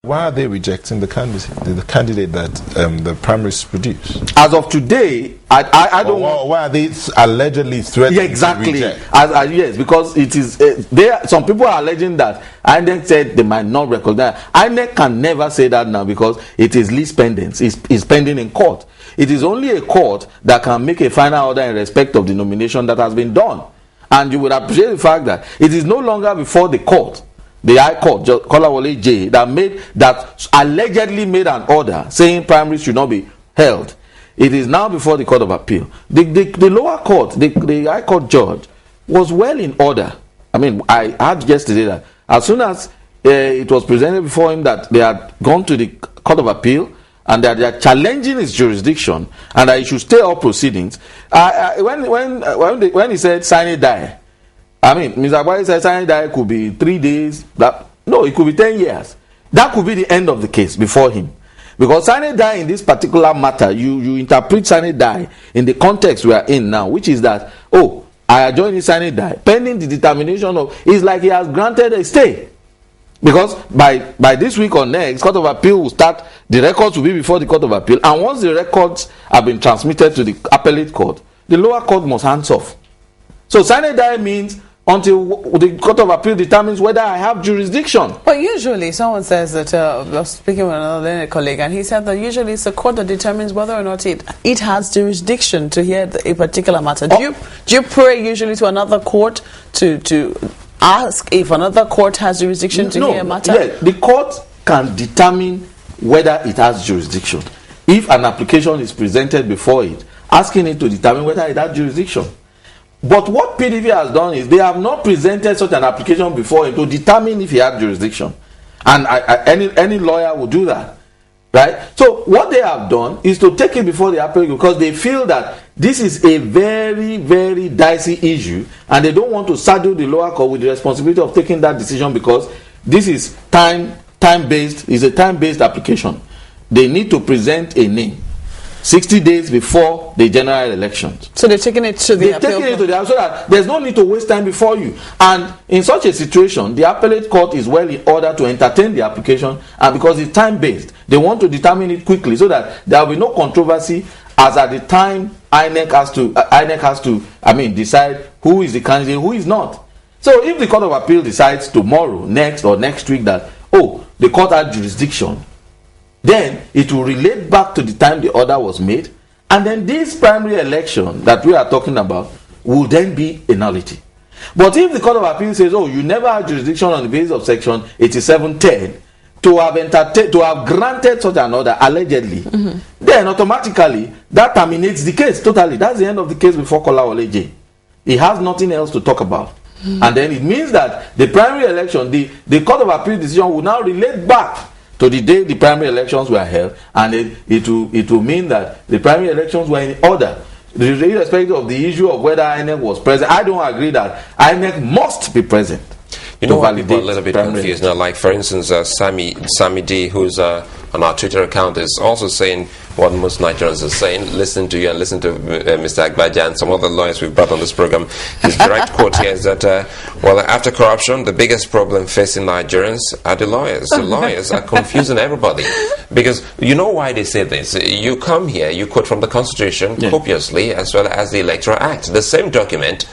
Why are they rejecting the candidate that the primaries produce? As of today, I don't know. Why are they allegedly threatening? Yeah, exactly. To reject? Yes, because it is. Some people are alleging that INEC said they might not recognize. INEC can never say that now because it is lease pending. It's pending in court. It is only a court that can make a final order in respect of the nomination that has been done. And you would appreciate the fact that it is no longer before the court. The High Court, Oloyede, that allegedly made an order saying primaries should not be held. It is now before the Court of Appeal. The lower court, the High Court judge, was well in order. I mean, I heard yesterday that as soon as it was presented before him that they had gone to the Court of Appeal and that they are challenging his jurisdiction and that he should stay all proceedings. When he said sign it die, I mean, Mr. Agbari said signing that could be 3 days. No, it could be 10 years. That could be the end of the case before him. Because signing die in this particular matter, you interpret signing die in the context we are in now, which is that, I adjourn the signing die, pending the determination of, it's like he has granted a stay. Because by this week or next, Court of Appeal will start, the records will be before the Court of Appeal, and once the records have been transmitted to the appellate court, the lower court must hands off. So signing die means until the Court of Appeal determines whether I have jurisdiction. But usually someone says that, I was speaking with another colleague, and he said that usually it's the court that determines whether or not it has jurisdiction to hear a particular matter. Do you pray usually to another court to ask if another court has jurisdiction to hear a matter? Yeah, the court can determine whether it has jurisdiction. If an application is presented before it, asking it to determine whether it has jurisdiction. But what PDP has done is they have not presented such an application before him to determine if he had jurisdiction. And any lawyer will do that. Right? So what they have done is to take it before the appellate because they feel that this is a very, very dicey issue and they don't want to saddle the lower court with the responsibility of taking that decision because this is time-based, is a time-based application. They need to present a name 60 days before the general elections. So they're taking it to the appeal court. So that there's no need to waste time before you. And in such a situation, the appellate court is well in order to entertain the application, and because it's time-based, they want to determine it quickly so that there will be no controversy as at the time INEC has to decide who is the candidate, who is not. So if the Court of Appeal decides tomorrow, next week that, the court had jurisdiction, then it will relate back to the time the order was made, and then this primary election that we are talking about will then be a nullity. But if the Court of Appeal says, you never had jurisdiction on the basis of section 8710 to have granted such an order allegedly, then automatically that terminates the case totally. That's the end of the case before Oloyede. He has nothing else to talk about. And then it means that the primary election, the Court of Appeal decision will now relate back to the day the primary elections were held, and it will mean that the primary elections were in order, irrespective of the issue of whether INEC was present. I don't agree that INEC must be present. You know why people are a little bit confused now? Like, for instance, Sammy D, who's on our Twitter account, is also saying what most Nigerians are saying. Listen to you and listen to Mr. Agbaja and some other lawyers we've brought on this program. His direct quote here is that, after corruption, the biggest problem facing Nigerians are the lawyers. The lawyers are confusing everybody. Because you know why they say this. You come here, you quote from the Constitution copiously, as well as the Electoral Act. The same document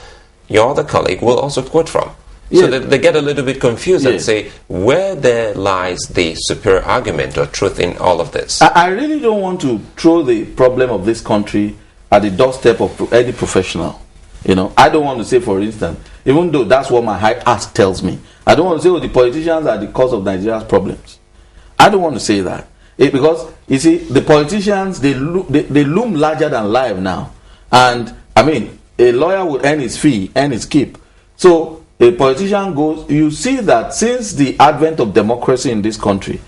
your other colleague will also quote from. So they get a little bit confused and say, where there lies the superior argument or truth in all of this? I really don't want to throw the problem of this country at the doorstep of any professional. I don't want to say, for instance, even though that's what my high ask tells me, I don't want to say, the politicians are the cause of Nigeria's problems. I don't want to say that. Because, you see, the politicians, they loom larger than life now. And, a lawyer would earn his fee, earn his keep. So, a politician goes, you see that since the advent of democracy in this country,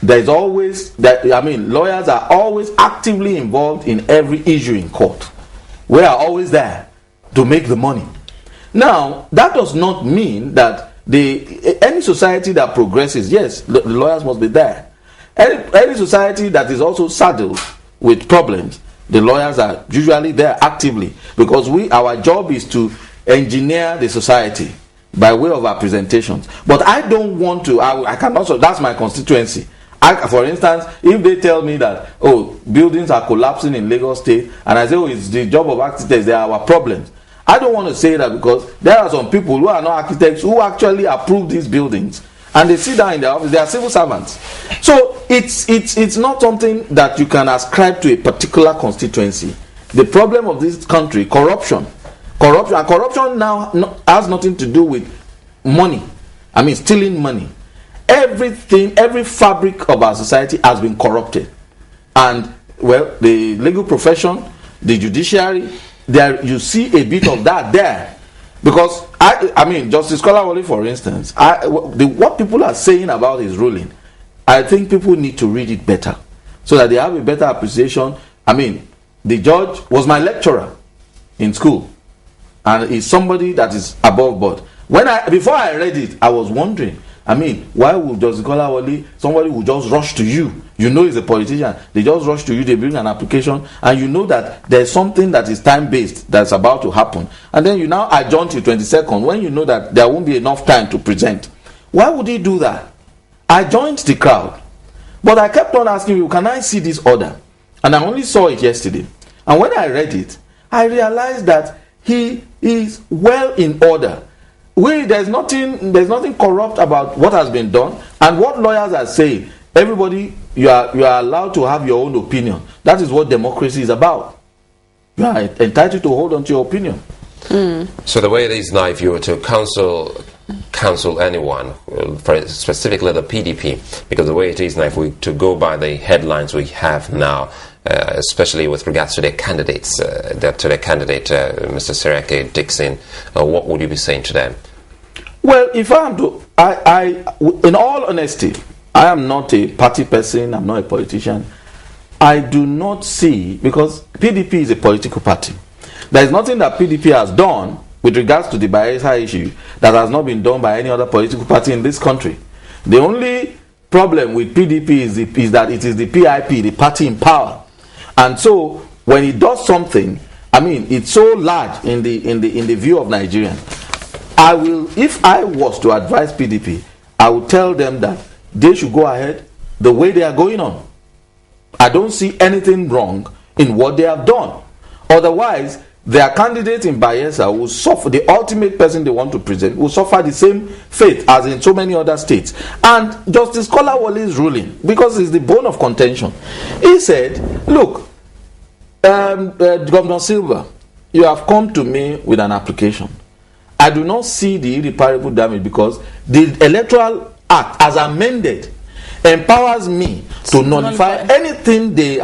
there's always, lawyers are always actively involved in every issue in court. We are always there to make the money. Now, that does not mean that any society that progresses, yes, the lawyers must be there. Any society that is also saddled with problems, the lawyers are usually there actively, because our job is to engineer the society by way of our presentations. But I don't want to, I cannot, so that's my constituency. For instance, if they tell me that, oh, buildings are collapsing in Lagos State, and I say, oh, it's the job of architects, they are our problems. I don't want to say that, because there are some people who are not architects who actually approve these buildings, and they sit down in their office, they are civil servants. So it's not something that you can ascribe to a particular constituency. The problem of this country, corruption now has nothing to do with money. I mean, stealing money. Everything, every fabric of our society has been corrupted. And, well, the legal profession, the judiciary, there you see a bit of that there. Because, I mean, Justice Kolawole, for instance, what people are saying about his ruling, I think people need to read it better, so that they have a better appreciation. I mean, the judge was my lecturer in school, and is somebody that is above board. Before I read it, I was wondering, I mean, why would Justice Kolawole, somebody would just rush to you? You know he's a politician. They just rush to you, they bring an application, and you know that there's something that is time-based that's about to happen. And then you now adjourn to 22nd when you know that there won't be enough time to present. Why would he do that? I joined the crowd, but I kept on asking you, can I see this order? And I only saw it yesterday. And when I read it, I realized that he is well in order. There's nothing corrupt about what has been done, and what lawyers are saying. Everybody, you are allowed to have your own opinion. That is what democracy is about. You are entitled to hold on to your opinion. So the way it is now, if you were to counsel anyone, specifically the PDP, because the way it is now, if we to go by the headlines we have now, especially with regards to their candidates, Mr. Seriake Dixon, what would you be saying to them? Well, if I am to, in all honesty, I am not a party person, I'm not a politician. I do not see, because PDP is a political party. There is nothing that PDP has done with regards to the Bayelsa issue that has not been done by any other political party in this country. The only problem with PDP is that it is the PIP, the party in power. And so, when it does something, I mean, it's so large in the view of Nigerians. If I was to advise PDP, I would tell them that they should go ahead the way they are going on. I don't see anything wrong in what they have done. Otherwise, their candidate in Bayelsa will suffer, the ultimate person they want to present will suffer the same fate as in so many other states. And Justice Kolawole's ruling, because it's the bone of contention, he said, look, Governor Silva, you have come to me with an application. I do not see the irreparable damage, because the Electoral Act, as amended, empowers me to nullify anything they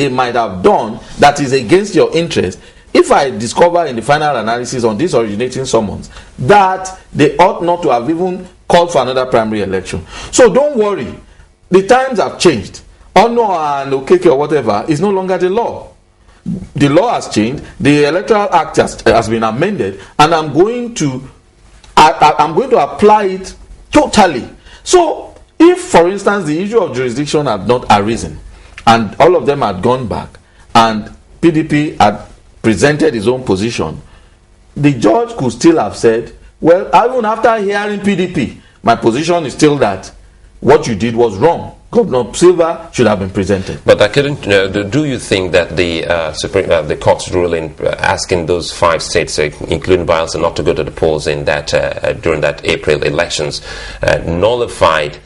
might have done that is against your interest, if I discover in the final analysis on this originating summons that they ought not to have even called for another primary election. So don't worry, the times have changed. Ono and Okeke or whatever is no longer the law. The law has changed, the Electoral Act has been amended, and I'm going to apply it totally. So if, for instance, the issue of jurisdiction had not arisen and all of them had gone back and PDP had presented his own position, the judge could still have said, well, even after hearing PDP, my position is still that what you did was wrong. Governor Silva should have been presented. But I couldn't. Do you think that the court's ruling asking those 5 states, including Bayelsa, not to go to the polls in that during that April elections, nullified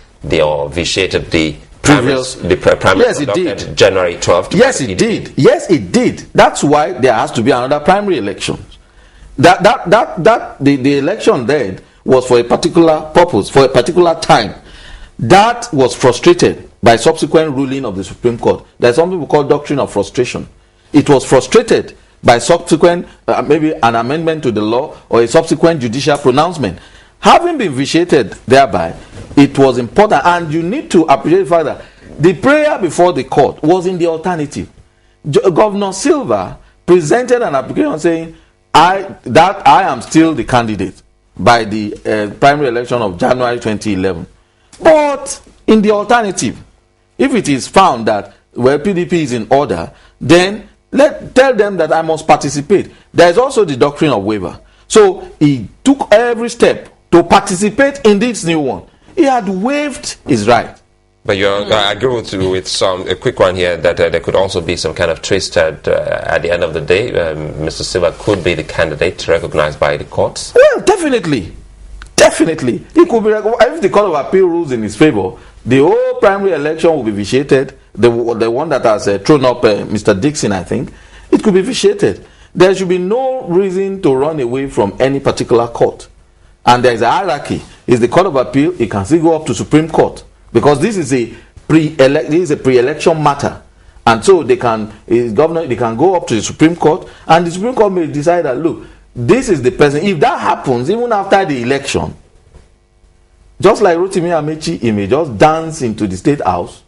or vitiated the previous primary? Yes, it did. January 12th. Yes, it did. Yes, it did. That's why there has to be another primary election. The election then was for a particular purpose, for a particular time. That was frustrated by subsequent ruling of the Supreme Court. There's something we call doctrine of frustration. It was frustrated by subsequent, maybe an amendment to the law or a subsequent judicial pronouncement. Having been vitiated thereby, it was important, and you need to appreciate the fact that the prayer before the court was in the alternative. Governor Silva presented an application saying, I am still the candidate by the primary election of January 2011. But in the alternative, if it is found that PDP is in order, then tell them that I must participate. There is also the doctrine of waiver. So he took every step to participate in this new one. He had waived his right. But I agree with you with a quick one here that there could also be some kind of twist at the end of the day. Mr. Silva could be the candidate recognized by the courts. Well, definitely. Definitely. He could be, if the Court of Appeal rules in his favor, the whole primary election will be vitiated. The one that has thrown up Mr. Dixon, I think, it could be vitiated. There should be no reason to run away from any particular court. And there is a hierarchy. Is the Court of Appeal, it can still go up to Supreme Court. Because this is a pre-election matter. And so they can go up to the Supreme Court, and the Supreme Court may decide that, look, this is the person. If that happens, even after the election, just like Rotimi Amechi, he may just dance into the State House.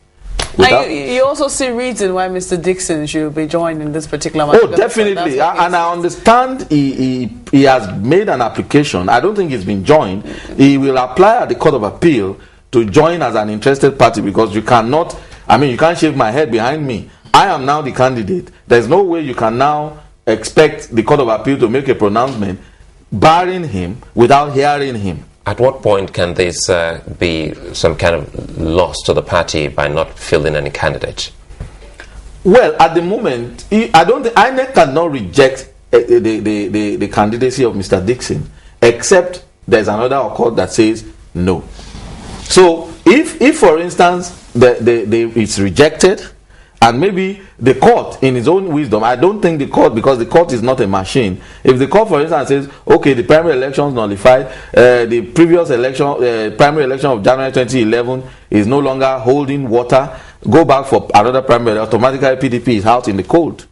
You also see reason why Mr. Dixon should be joined in this particular matter. Oh, definitely. And I understand he has made an application. I don't think he's been joined. He will apply at the Court of Appeal to join as an interested party, because you cannot, you can't shave my head behind me. I am now the candidate. There's no way you can now expect the Court of Appeal to make a pronouncement barring him without hearing him. At what point can this be some kind of loss to the party by not fielding any candidate? Well, at the moment, I don't think INEC cannot reject the candidacy of Mr. Dixon, except there's another court that says no. So, if for instance, it's rejected, and maybe the court, in its own wisdom, I don't think the court, because the court is not a machine. If the court, for instance, says, okay, the primary election is nullified, the previous election, primary election of January 2011 is no longer holding water, go back for another primary, automatically PDP is out in the cold.